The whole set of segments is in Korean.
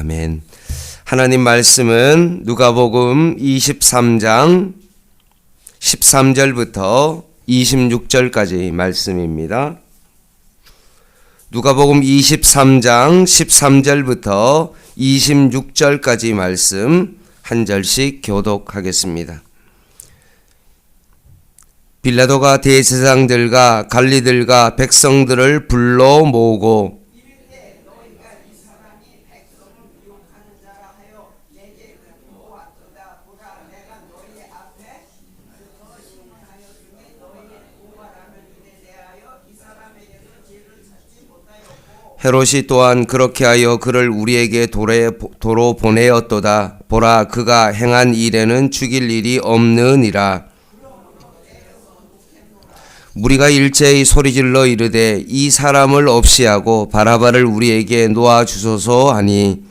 아멘. 하나님 말씀은 누가복음 23장 13절부터 26절까지 말씀입니다. 누가복음 23장 13절부터 26절까지 말씀 한 절씩 교독하겠습니다. 빌라도가 대제사장들과 관리들과 백성들을 불러 모으고 헤롯이 또한 그렇게 하여 그를 우리에게 도로 보내었도다. 보라, 그가 행한 일에는 죽일 일이 없느니라. 무리가 일제히 소리질러 이르되 이 사람을 없이 하고 바라바를 우리에게 놓아 주소서 하니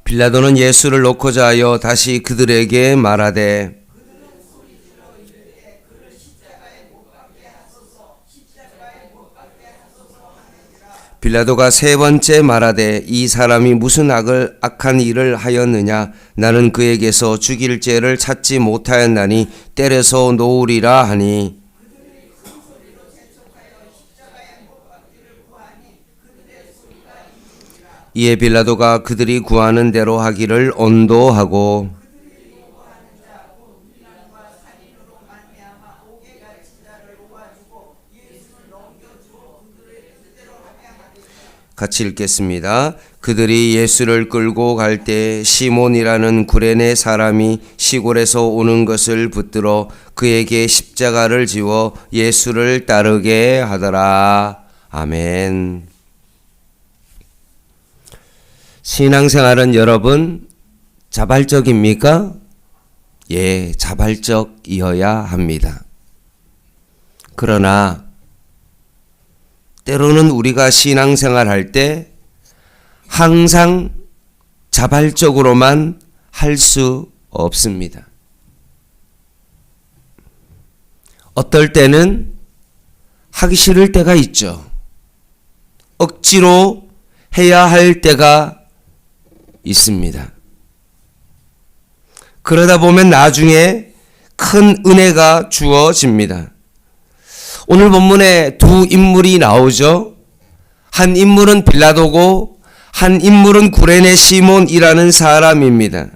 빌라도는 예수를 놓고자 하여 다시 그들에게 말하되 빌라도가 세 번째 말하되 이 사람이 무슨 악한 일을 하였느냐? 나는 그에게서 죽일 죄를 찾지 못하였나니 때려서 놓으리라 하니 이에 빌라도가 그들이 구하는 대로 하기를 언도하고 같이 읽겠습니다. 그들이 예수를 끌고 갈 때 시몬이라는 구레네 사람이 시골에서 오는 것을 붙들어 그에게 십자가를 지워 예수를 따르게 하더라. 아멘. 신앙생활은 여러분 자발적입니까? 예, 자발적이어야 합니다. 그러나 때로는 우리가 신앙생활 할 때 항상 자발적으로만 할 수 없습니다. 어떨 때는 하기 싫을 때가 있죠. 억지로 해야 할 때가 있습니다. 그러다 보면 나중에 큰 은혜가 주어집니다. 오늘 본문에 두 인물이 나오죠. 한 인물은 빌라도고 한 인물은 구레네 시몬이라는 사람입니다.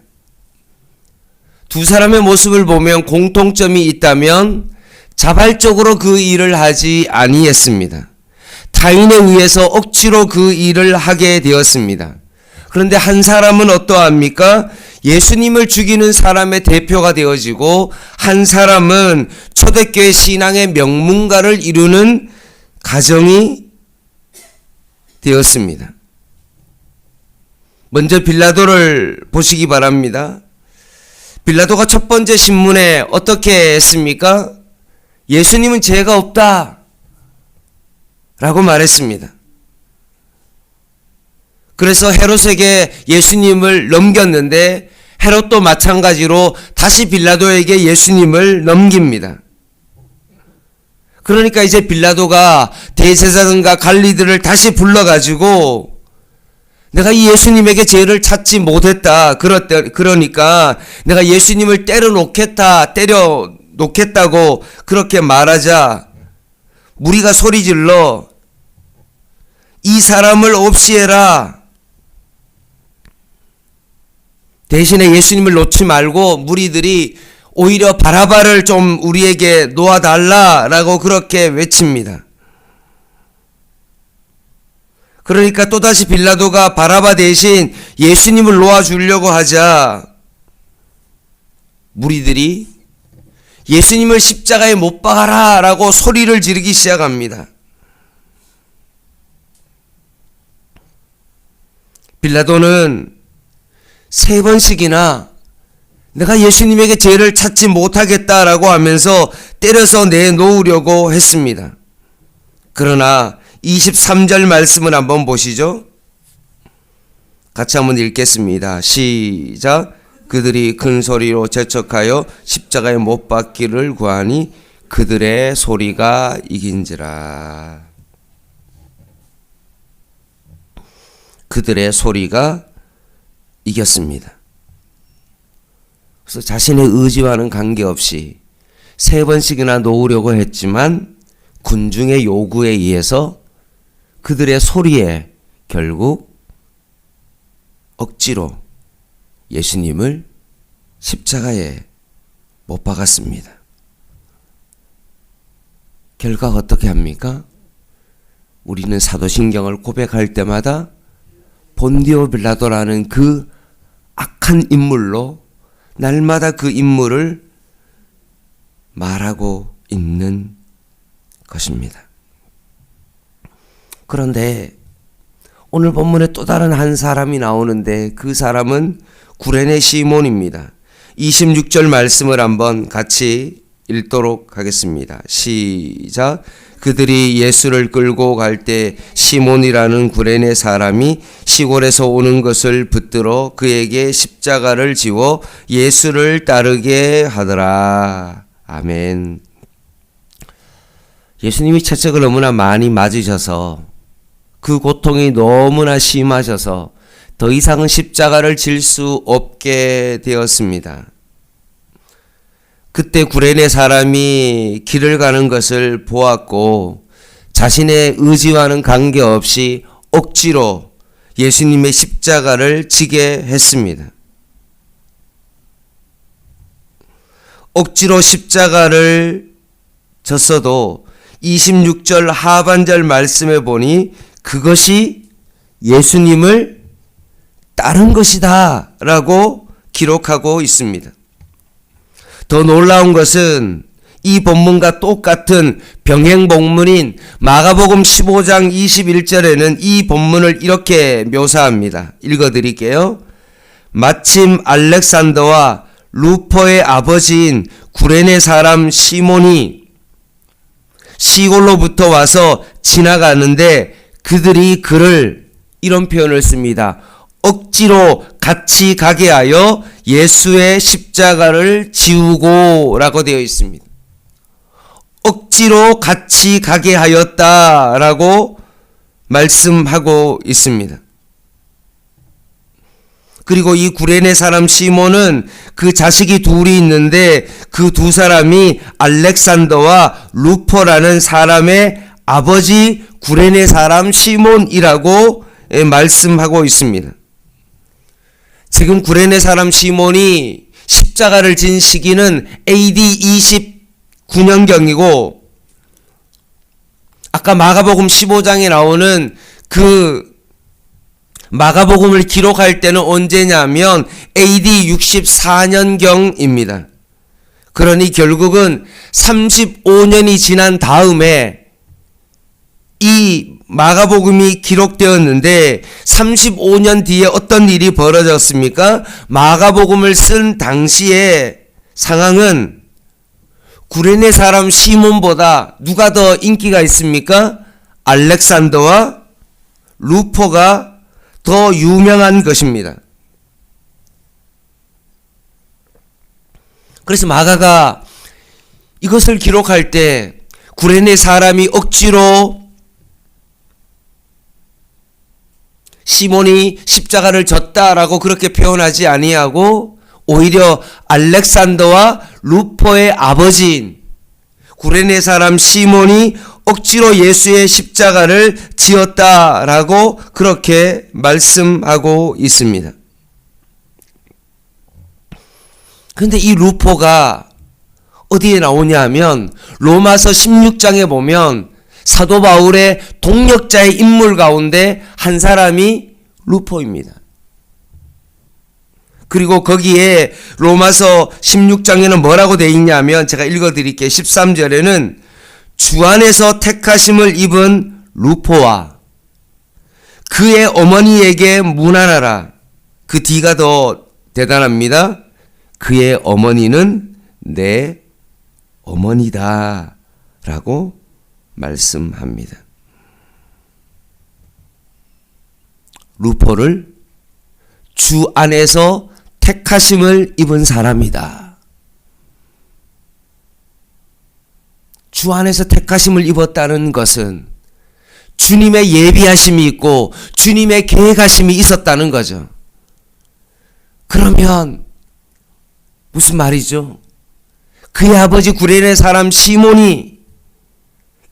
두 사람의 모습을 보면 공통점이 있다면 자발적으로 그 일을 하지 아니했습니다. 타인에 의해서 억지로 그 일을 하게 되었습니다. 그런데 한 사람은 어떠합니까? 예수님을 죽이는 사람의 대표가 되어지고 한 사람은 초대교회 신앙의 명문가를 이루는 가정이 되었습니다. 먼저 빌라도를 보시기 바랍니다. 빌라도가 첫 번째 신문에 어떻게 했습니까? 예수님은 죄가 없다 라고 말했습니다. 그래서 헤롯에게 예수님을 넘겼는데 헤롯도 마찬가지로 다시 빌라도에게 예수님을 넘깁니다. 그러니까 이제 빌라도가 대제사장과 관리들을 다시 불러가지고 내가 이 예수님에게 죄를 찾지 못했다. 그러니까 내가 예수님을 때려 놓겠다고 그렇게 말하자 무리가 소리질러 이 사람을 없이 해라. 대신에 예수님을 놓지 말고 무리들이 오히려 바라바를 좀 우리에게 놓아달라라고 그렇게 외칩니다. 그러니까 또다시 빌라도가 바라바 대신 예수님을 놓아주려고 하자 무리들이 예수님을 십자가에 못 박아라 라고 소리를 지르기 시작합니다. 빌라도는 세 번씩이나 내가 예수님에게 죄를 찾지 못하겠다라고 하면서 때려서 내놓으려고 했습니다. 그러나 23절 말씀을 한번 보시죠. 같이 한번 읽겠습니다. 시작. 그들이 큰 소리로 재촉하여 십자가에 못 박기를 구하니 그들의 소리가 이긴지라. 그들의 소리가 이겼습니다. 그래서 자신의 의지와는 관계없이 3번씩이나 놓으려고 했지만 군중의 요구에 의해서 그들의 소리에 결국 억지로 예수님을 십자가에 못 박았습니다. 결과 어떻게 합니까? 우리는 사도신경을 고백할 때마다 본디오 빌라도라는 그 악한 인물로 날마다 그 인물을 말하고 있는 것입니다. 그런데 오늘 본문에 또 다른 한 사람이 나오는데 그 사람은 구레네 시몬입니다. 26절 말씀을 한번 같이 읽도록 하겠습니다. 시작. 그들이 예수를 끌고 갈 때 시몬이라는 구레네 사람이 시골에서 오는 것을 붙들어 그에게 십자가를 지워 예수를 따르게 하더라. 아멘. 예수님이 채찍을 너무나 많이 맞으셔서 그 고통이 너무나 심하셔서 더 이상은 십자가를 질 수 없게 되었습니다. 그때 구레네 사람이 길을 가는 것을 보았고 자신의 의지와는 관계없이 억지로 예수님의 십자가를 지게 했습니다. 억지로 십자가를 졌어도 26절 하반절 말씀에 보니 그것이 예수님을 따른 것이다 라고 기록하고 있습니다. 더 놀라운 것은 이 본문과 똑같은 병행 본문인 마가복음 15장 21절에는 이 본문을 이렇게 묘사합니다. 읽어드릴게요. 마침 알렉산더와 루포의 아버지인 구레네 사람 시몬이 시골로부터 와서 지나가는데 그들이 그를 이런 표현을 씁니다. 억지로 같이 가게 하여 예수의 십자가를 지우고 라고 되어 있습니다. 억지로 같이 가게 하였다라고 말씀하고 있습니다. 그리고 이 구레네 사람 시몬은 그 자식이 둘이 있는데 그 두 사람이 알렉산더와 루포라는 사람의 아버지 구레네 사람 시몬이라고 말씀하고 있습니다. 지금 구레네 사람 시몬이 십자가를 진 시기는 AD 29년경이고 아까 마가복음 15장에 나오는 그 마가복음을 기록할 때는 언제냐면 AD 64년경입니다. 그러니 결국은 35년이 지난 다음에 이 마가복음이 기록되었는데 35년 뒤에 어떤 일이 벌어졌습니까? 마가복음을 쓴 당시의 상황은 구레네 사람 시몬보다 누가 더 인기가 있습니까? 알렉산더와 루포가 더 유명한 것입니다. 그래서 마가가 이것을 기록할 때 구레네 사람이 억지로 시몬이 십자가를 졌다라고 그렇게 표현하지 아니하고 오히려 알렉산더와 루포의 아버지인 구레네 사람 시몬이 억지로 예수의 십자가를 지었다라고 그렇게 말씀하고 있습니다. 그런데 이 루포가 어디에 나오냐 하면 로마서 16장에 보면 사도 바울의 동역자의 인물 가운데 한 사람이 루포입니다. 그리고 거기에 로마서 16장에는 뭐라고 되어 있냐면 제가 읽어드릴게요. 13절에는 주 안에서 택하심을 입은 루포와 그의 어머니에게 문안하라. 그 뒤가 더 대단합니다. 그의 어머니는 내 어머니다 라고 말씀합니다. 루포를 주 안에서 택하심을 입은 사람이다. 주 안에서 택하심을 입었다는 것은 주님의 예비하심이 있고 주님의 계획하심이 있었다는 거죠. 그러면 무슨 말이죠? 그의 아버지 구레네 사람 시몬이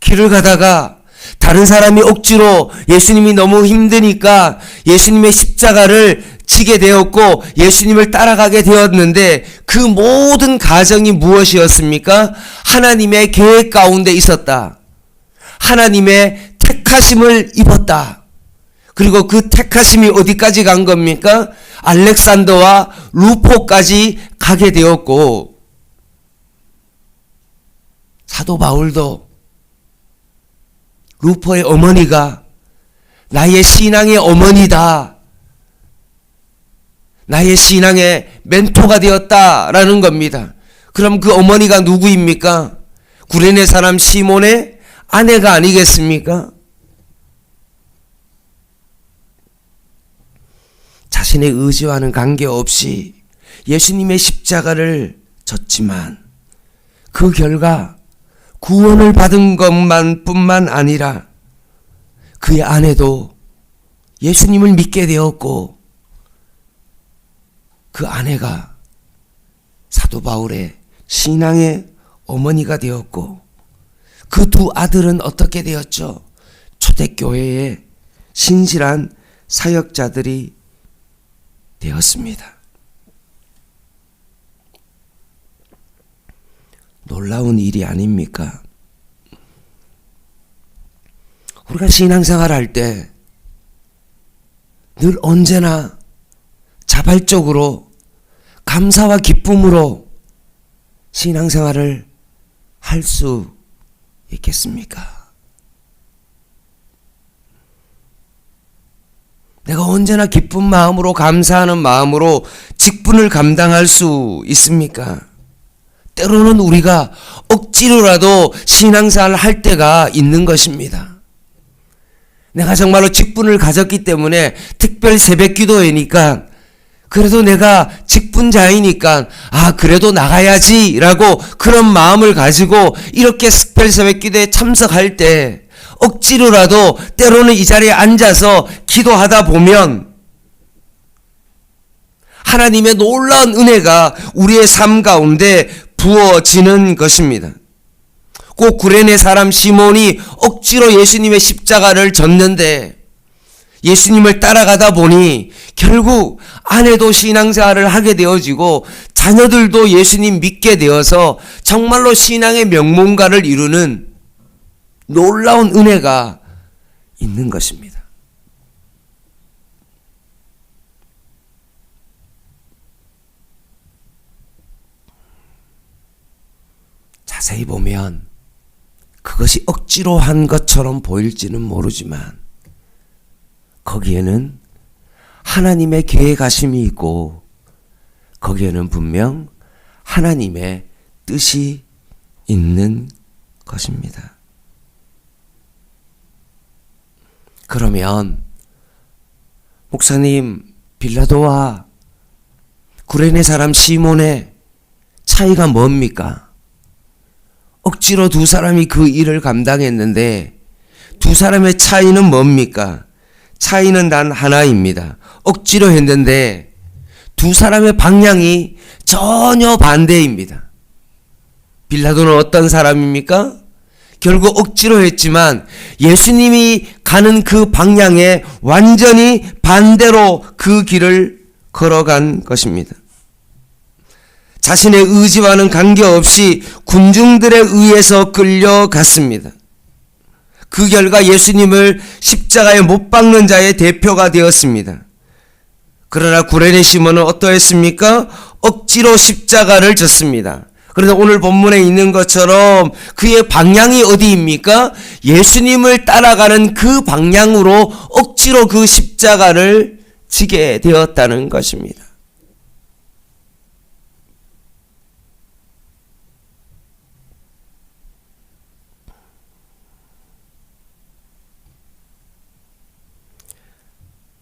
길을 가다가 다른 사람이 억지로 예수님이 너무 힘드니까 예수님의 십자가를 지게 되었고 예수님을 따라가게 되었는데 그 모든 과정이 무엇이었습니까? 하나님의 계획 가운데 있었다. 하나님의 택하심을 입었다. 그리고 그 택하심이 어디까지 간 겁니까? 알렉산더와 루포까지 가게 되었고, 사도 바울도 루포의 어머니가 나의 신앙의 어머니다, 나의 신앙의 멘토가 되었다라는 겁니다. 그럼 그 어머니가 누구입니까? 구레네 사람 시몬의 아내가 아니겠습니까? 자신의 의지와는 관계없이 예수님의 십자가를 졌지만 그 결과 구원을 받은 것만 뿐만 아니라 그의 아내도 예수님을 믿게 되었고 그 아내가 사도 바울의 신앙의 어머니가 되었고 그 두 아들은 어떻게 되었죠? 초대교회의 신실한 사역자들이 되었습니다. 놀라운 일이 아닙니까? 우리가 신앙생활 할 때 늘 언제나 자발적으로 감사와 기쁨으로 신앙생활을 할 수 있겠습니까? 내가 언제나 기쁜 마음으로 감사하는 마음으로 직분을 감당할 수 있습니까? 때로는 우리가 억지로라도 신앙생활을 할 때가 있는 것입니다. 내가 정말로 직분을 가졌기 때문에 특별 새벽 기도회니까 그래도 내가 직분자이니까 그래도 나가야지 라고 그런 마음을 가지고 이렇게 특별 새벽 기도에 참석할 때 억지로라도 때로는 이 자리에 앉아서 기도하다 보면 하나님의 놀라운 은혜가 우리의 삶 가운데 부어지는 것입니다. 꼭 구레네 사람 시몬이 억지로 예수님의 십자가를 졌는데 예수님을 따라가다 보니 결국 아내도 신앙생활을 하게 되어지고 자녀들도 예수님 믿게 되어서 정말로 신앙의 명문가를 이루는 놀라운 은혜가 있는 것입니다. 자세히 보면 그것이 억지로 한 것처럼 보일지는 모르지만 거기에는 하나님의 계획하심이 있고 거기에는 분명 하나님의 뜻이 있는 것입니다. 그러면 목사님, 빌라도와 구레네 사람 시몬의 차이가 뭡니까? 억지로 두 사람이 그 일을 감당했는데 두 사람의 차이는 뭡니까? 차이는 단 하나입니다. 억지로 했는데 두 사람의 방향이 전혀 반대입니다. 빌라도는 어떤 사람입니까? 결국 억지로 했지만 예수님이 가는 그 방향에 완전히 반대로 그 길을 걸어간 것입니다. 자신의 의지와는 관계없이 군중들에 의해서 끌려갔습니다. 그 결과 예수님을 십자가에 못 박는 자의 대표가 되었습니다. 그러나 구레네 시몬은 어떠했습니까? 억지로 십자가를 졌습니다. 그래서 오늘 본문에 있는 것처럼 그의 방향이 어디입니까? 예수님을 따라가는 그 방향으로 억지로 그 십자가를 지게 되었다는 것입니다.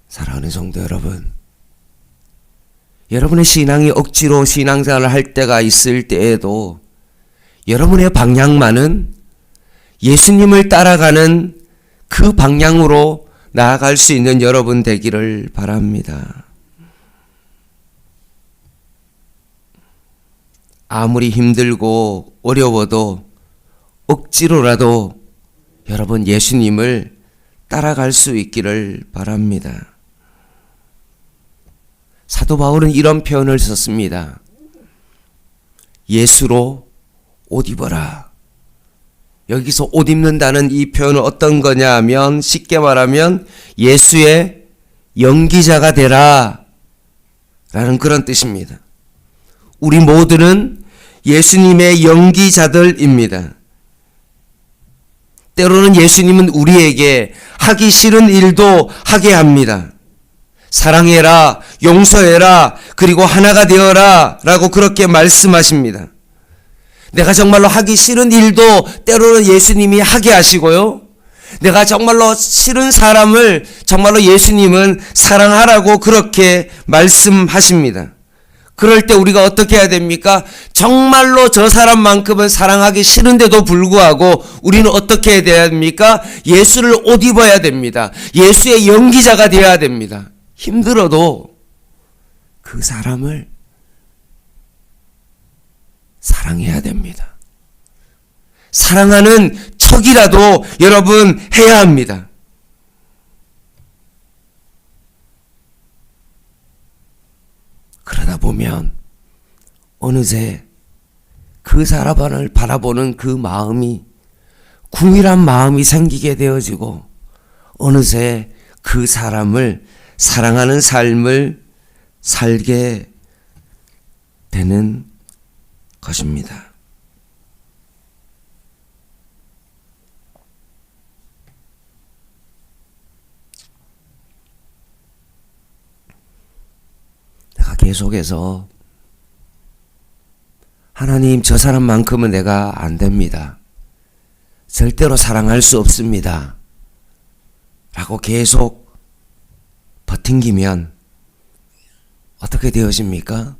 사랑하는 성도 여러분, 여러분의 신앙이 억지로 신앙생활을 할 때가 있을 때에도 여러분의 방향만은 예수님을 따라가는 그 방향으로 나아갈 수 있는 여러분 되기를 바랍니다. 아무리 힘들고 어려워도 억지로라도 여러분 예수님을 따라갈 수 있기를 바랍니다. 사도 바울은 이런 표현을 썼습니다. 예수로 옷 입어라. 여기서 옷 입는다는 이 표현은 어떤 거냐 하면 쉽게 말하면 예수의 연기자가 되라 라는 그런 뜻입니다. 우리 모두는 예수님의 연기자들입니다. 때로는 예수님은 우리에게 하기 싫은 일도 하게 합니다. 사랑해라, 용서해라, 그리고 하나가 되어라 라고 그렇게 말씀하십니다. 내가 정말로 하기 싫은 일도 때로는 예수님이 하게 하시고요. 내가 정말로 싫은 사람을 정말로 예수님은 사랑하라고 그렇게 말씀하십니다. 그럴 때 우리가 어떻게 해야 됩니까? 정말로 저 사람만큼은 사랑하기 싫은데도 불구하고 우리는 어떻게 해야 됩니까? 예수를 옷 입어야 됩니다. 예수의 연기자가 되어야 됩니다. 힘들어도 그 사람을 사랑해야 됩니다. 사랑하는 척이라도 여러분 해야 합니다. 그러다 보면 어느새 그 사람을 바라보는 그 마음이 궁일한 마음이 생기게 되어지고 어느새 그 사람을 사랑하는 삶을 살게 되는 것입니다. 내가 계속해서 하나님 저 사람만큼은 내가 안 됩니다. 절대로 사랑할 수 없습니다. 라고 계속 버팅기면 어떻게 되어집니까?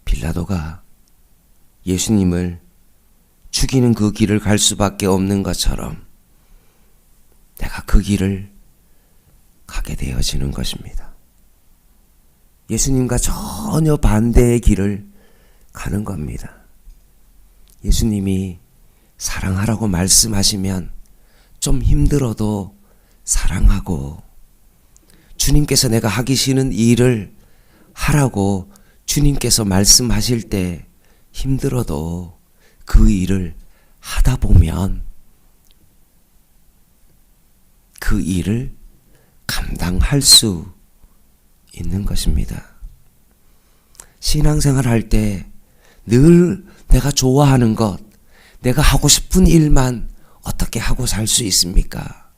빌라도가 예수님을 죽이는 그 길을 갈 수밖에 없는 것처럼 내가 그 길을 가게 되어지는 것입니다. 예수님과 전혀 반대의 길을 가는 겁니다. 예수님이 사랑하라고 말씀하시면 좀 힘들어도 사랑하고 주님께서 내가 하기 싫은 일을 하라고 주님께서 말씀하실 때 힘들어도 그 일을 하다 보면 그 일을 감당할 수 있는 것입니다. 신앙생활 할 때 늘 내가 좋아하는 것, 내가 하고 싶은 일만 어떻게 하고 살 수 있습니까?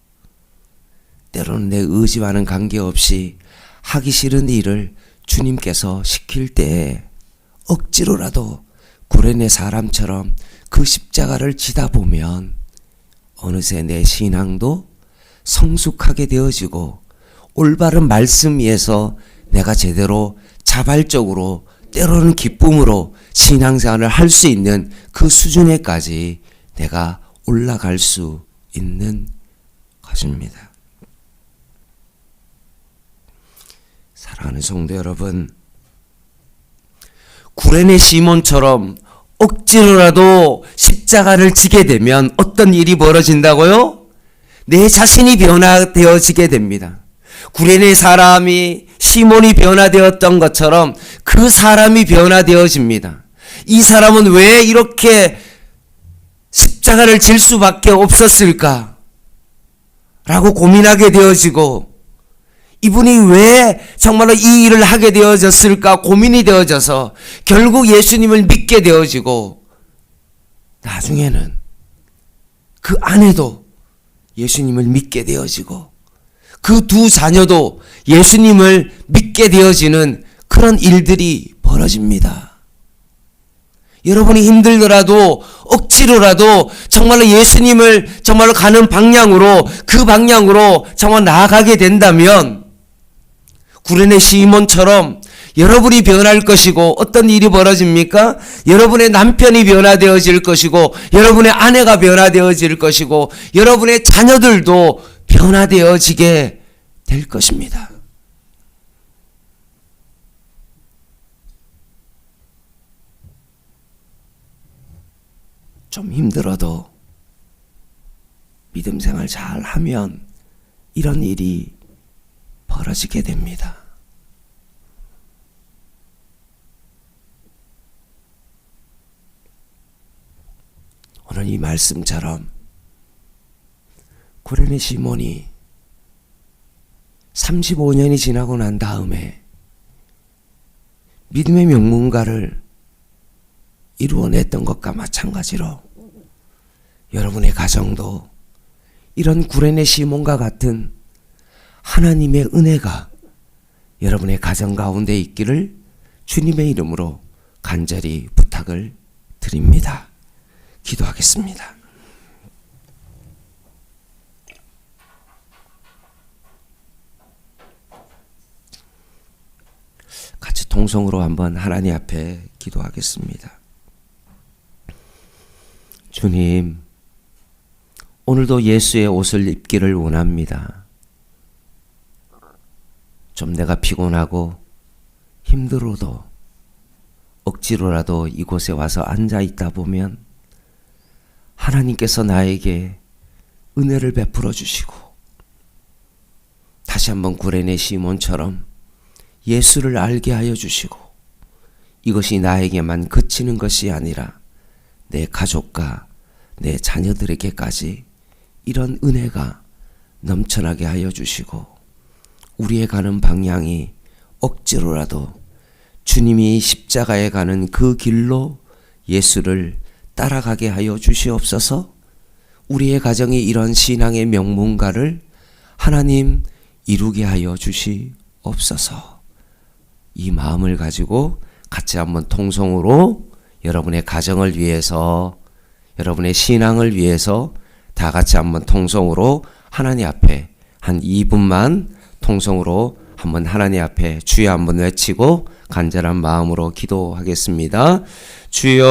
때로는 내 의지와는 관계없이 하기 싫은 일을 주님께서 시킬 때 억지로라도 구레네 사람처럼 그 십자가를 지다 보면 어느새 내 신앙도 성숙하게 되어지고 올바른 말씀 위에서 내가 제대로 자발적으로 때로는 기쁨으로 신앙생활을 할 수 있는 그 수준에까지 내가 올라갈 수 있는 것입니다. 사랑하는 성도 여러분, 구레네 시몬처럼 억지로라도 십자가를 지게 되면 어떤 일이 벌어진다고요? 내 자신이 변화되어지게 됩니다. 구레네 사람이 시몬이 변화되었던 것처럼 그 사람이 변화되어집니다. 이 사람은 왜 이렇게 십자가를 질 수밖에 없었을까? 라고 고민하게 되어지고 이분이 왜 정말로 이 일을 하게 되어졌을까 고민이 되어져서 결국 예수님을 믿게 되어지고 나중에는 그 아내도 예수님을 믿게 되어지고 그 두 자녀도 예수님을 믿게 되어지는 그런 일들이 벌어집니다. 여러분이 힘들더라도 억지로라도 정말로 예수님을 정말로 가는 방향으로 그 방향으로 정말 나아가게 된다면 구레네 시몬처럼 여러분이 변할 것이고 어떤 일이 벌어집니까? 여러분의 남편이 변화되어질 것이고 여러분의 아내가 변화되어질 것이고 여러분의 자녀들도 변화되어지게 될 것입니다. 좀 힘들어도 믿음 생활 잘 하면 이런 일이 벌어지게 됩니다. 오늘 이 말씀처럼 구레네 시몬이 35년이 지나고 난 다음에 믿음의 명문가를 이루어냈던 것과 마찬가지로 여러분의 가정도 이런 구레네 시몬과 같은 하나님의 은혜가 여러분의 가정 가운데 있기를 주님의 이름으로 간절히 부탁을 드립니다. 기도하겠습니다. 같이 통성으로 한번 하나님 앞에 기도하겠습니다. 주님, 오늘도 예수의 옷을 입기를 원합니다. 좀 내가 피곤하고 힘들어도 억지로라도 이곳에 와서 앉아 있다 보면 하나님께서 나에게 은혜를 베풀어 주시고 다시 한번 구레네 시몬처럼 예수를 알게 하여 주시고 이것이 나에게만 그치는 것이 아니라 내 가족과 내 자녀들에게까지 이런 은혜가 넘쳐나게 하여 주시고 우리의 가는 방향이 억지로라도 주님이 십자가에 가는 그 길로 예수를 따라가게 하여 주시옵소서. 우리의 가정이 이런 신앙의 명문가를 하나님 이루게 하여 주시옵소서. 이 마음을 가지고 같이 한번 통성으로 여러분의 가정을 위해서 여러분의 신앙을 위해서 다 같이 한번 통성으로 하나님 앞에 한 2분만 통성으로 한번 하나님 앞에 주여 한번 외치고 간절한 마음으로 기도하겠습니다. 주여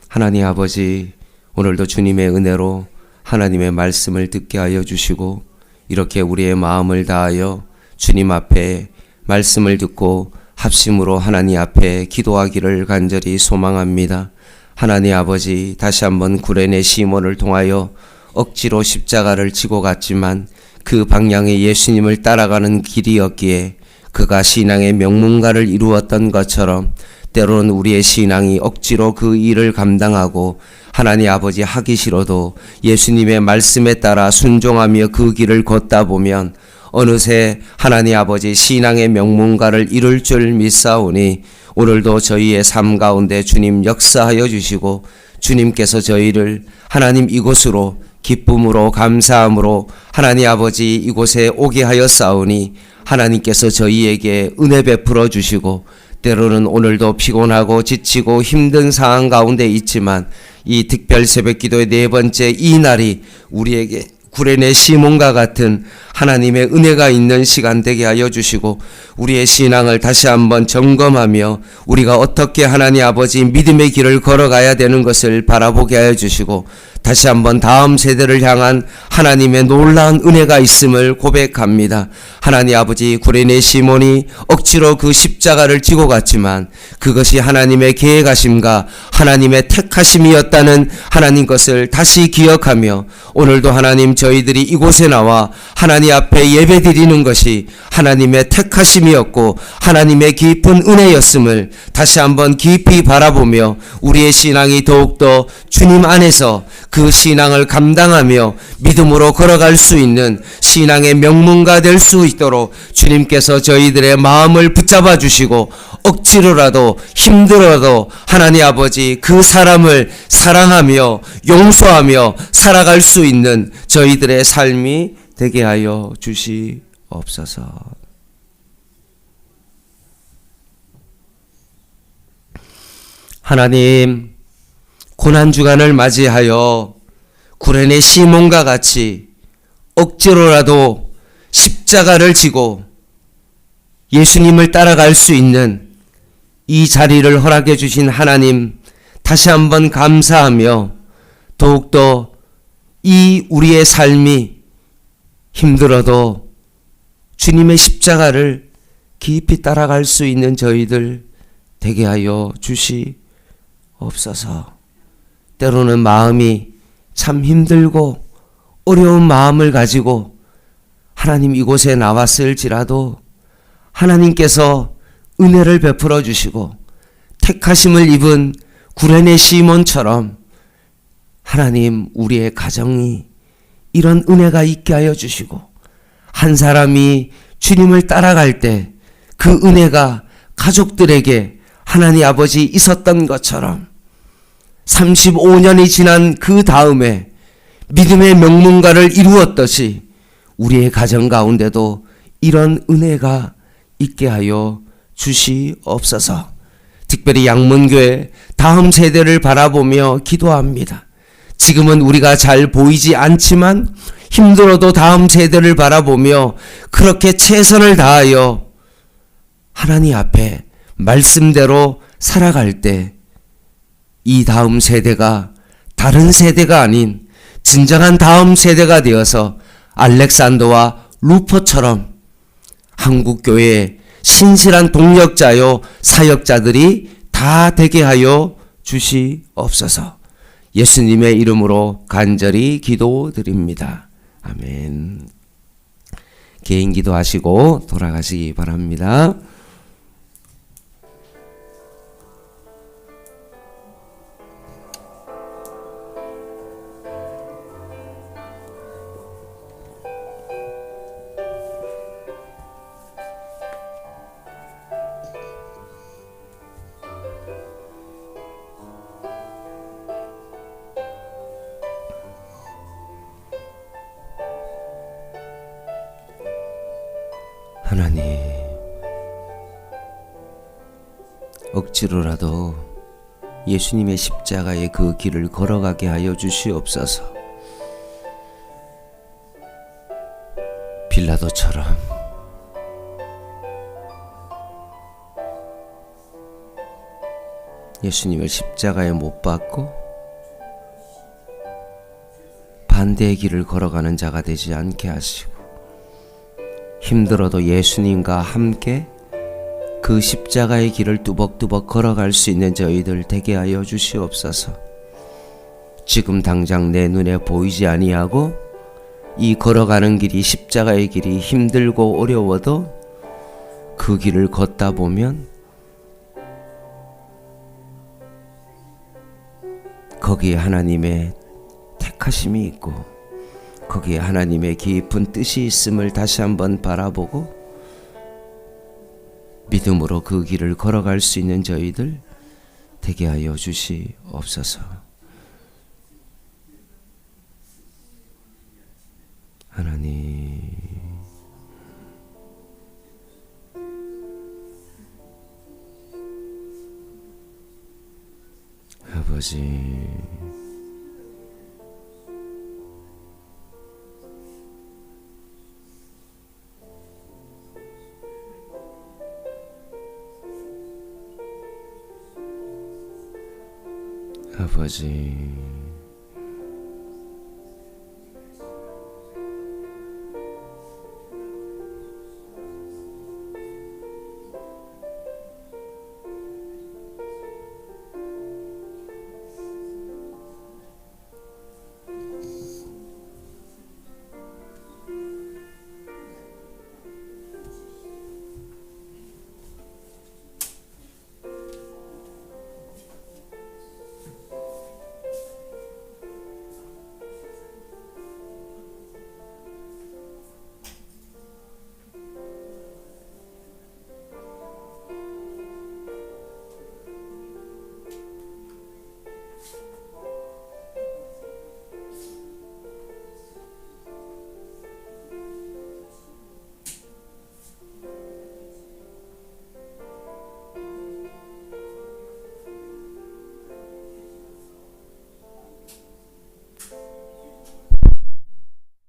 하나님 아버지, 오늘도 주님의 은혜로 하나님의 말씀을 듣게 하여 주시고 이렇게 우리의 마음을 다하여 주님 앞에 말씀을 듣고 합심으로 하나님 앞에 기도하기를 간절히 소망합니다. 하나님 아버지, 다시 한번 구레네 시몬을 통하여 억지로 십자가를 지고 갔지만 그 방향에 예수님을 따라가는 길이었기에 그가 신앙의 명문가를 이루었던 것처럼 때로는 우리의 신앙이 억지로 그 일을 감당하고 하나님 아버지 하기 싫어도 예수님의 말씀에 따라 순종하며 그 길을 걷다 보면 어느새 하나님 아버지 신앙의 명문가를 이룰 줄 믿사오니 오늘도 저희의 삶 가운데 주님 역사하여 주시고 주님께서 저희를 하나님 이곳으로 기쁨으로 감사함으로 하나님 아버지 이곳에 오게 하였사오니 하나님께서 저희에게 은혜 베풀어 주시고 때로는 오늘도 피곤하고 지치고 힘든 상황 가운데 있지만 이 특별 새벽기도의 네 번째 이 날이 우리에게 구레네 시몬과 같은 하나님의 은혜가 있는 시간 되게 하여 주시고 우리의 신앙을 다시 한번 점검하며 우리가 어떻게 하나님 아버지 믿음의 길을 걸어가야 되는 것을 바라보게 하여 주시고 다시 한번 다음 세대를 향한 하나님의 놀라운 은혜가 있음을 고백합니다. 하나님 아버지, 구레네 시몬이 억지로 그 십자가를 지고 갔지만 그것이 하나님의 계획하심과 하나님의 택하심이었다는 하나님 것을 다시 기억하며 오늘도 하나님 저희들이 이곳에 나와 하나님 앞에 예배드리는 것이 하나님의 택하심이었고 하나님의 깊은 은혜였음을 다시 한번 깊이 바라보며 우리의 신앙이 더욱더 주님 안에서 그 신앙을 감당하며 믿음으로 걸어갈 수 있는 신앙의 명문가 될 수 있도록 주님께서 저희들의 마음을 붙잡아 주시고 억지로라도 힘들어도 하나님 아버지 그 사람을 사랑하며 용서하며 살아갈 수 있는 저희들의 삶이 되게 하여 주시옵소서. 하나님, 고난주간을 맞이하여 구레네 시몬과 같이 억지로라도 십자가를 지고 예수님을 따라갈 수 있는 이 자리를 허락해 주신 하나님, 다시 한번 감사하며 더욱더 이 우리의 삶이 힘들어도 주님의 십자가를 깊이 따라갈 수 있는 저희들 되게 하여 주시옵소서. 때로는 마음이 참 힘들고 어려운 마음을 가지고 하나님 이곳에 나왔을지라도 하나님께서 은혜를 베풀어 주시고 택하심을 입은 구레네 시몬처럼 하나님 우리의 가정이 이런 은혜가 있게 하여 주시고 한 사람이 주님을 따라갈 때 그 은혜가 가족들에게 하나님 아버지 있었던 것처럼 35년이 지난 그 다음에 믿음의 명문가를 이루었듯이 우리의 가정 가운데도 이런 은혜가 있게 하여 주시옵소서. 특별히 양문교회 다음 세대를 바라보며 기도합니다. 지금은 우리가 잘 보이지 않지만 힘들어도 다음 세대를 바라보며 그렇게 최선을 다하여 하나님 앞에 말씀대로 살아갈 때 이 다음 세대가 다른 세대가 아닌 진정한 다음 세대가 되어서 알렉산더와 루퍼처럼 한국교회의 신실한 동력자요 사역자들이 다 되게 하여 주시옵소서. 예수님의 이름으로 간절히 기도드립니다. 아멘. 개인 기도하시고 돌아가시기 바랍니다. 하나님, 억지로라도 예수님의 십자가의 그 길을 걸어가게 하여 주시옵소서. 빌라도처럼 예수님을 십자가에 못 박고 반대의 길을 걸어가는 자가 되지 않게 하시고 힘들어도 예수님과 함께 그 십자가의 길을 뚜벅뚜벅 걸어갈 수 있는 저희들 되게 하여 주시옵소서. 지금 당장 내 눈에 보이지 아니하고 이 걸어가는 길이 십자가의 길이 힘들고 어려워도 그 길을 걷다 보면 거기에 하나님의 택하심이 있고 거기에 하나님의 깊은 뜻이 있음을 다시 한번 바라보고 믿음으로 그 길을 걸어갈 수 있는 저희들 되게 하여 주시옵소서. 하나님, 아버지, 아버지,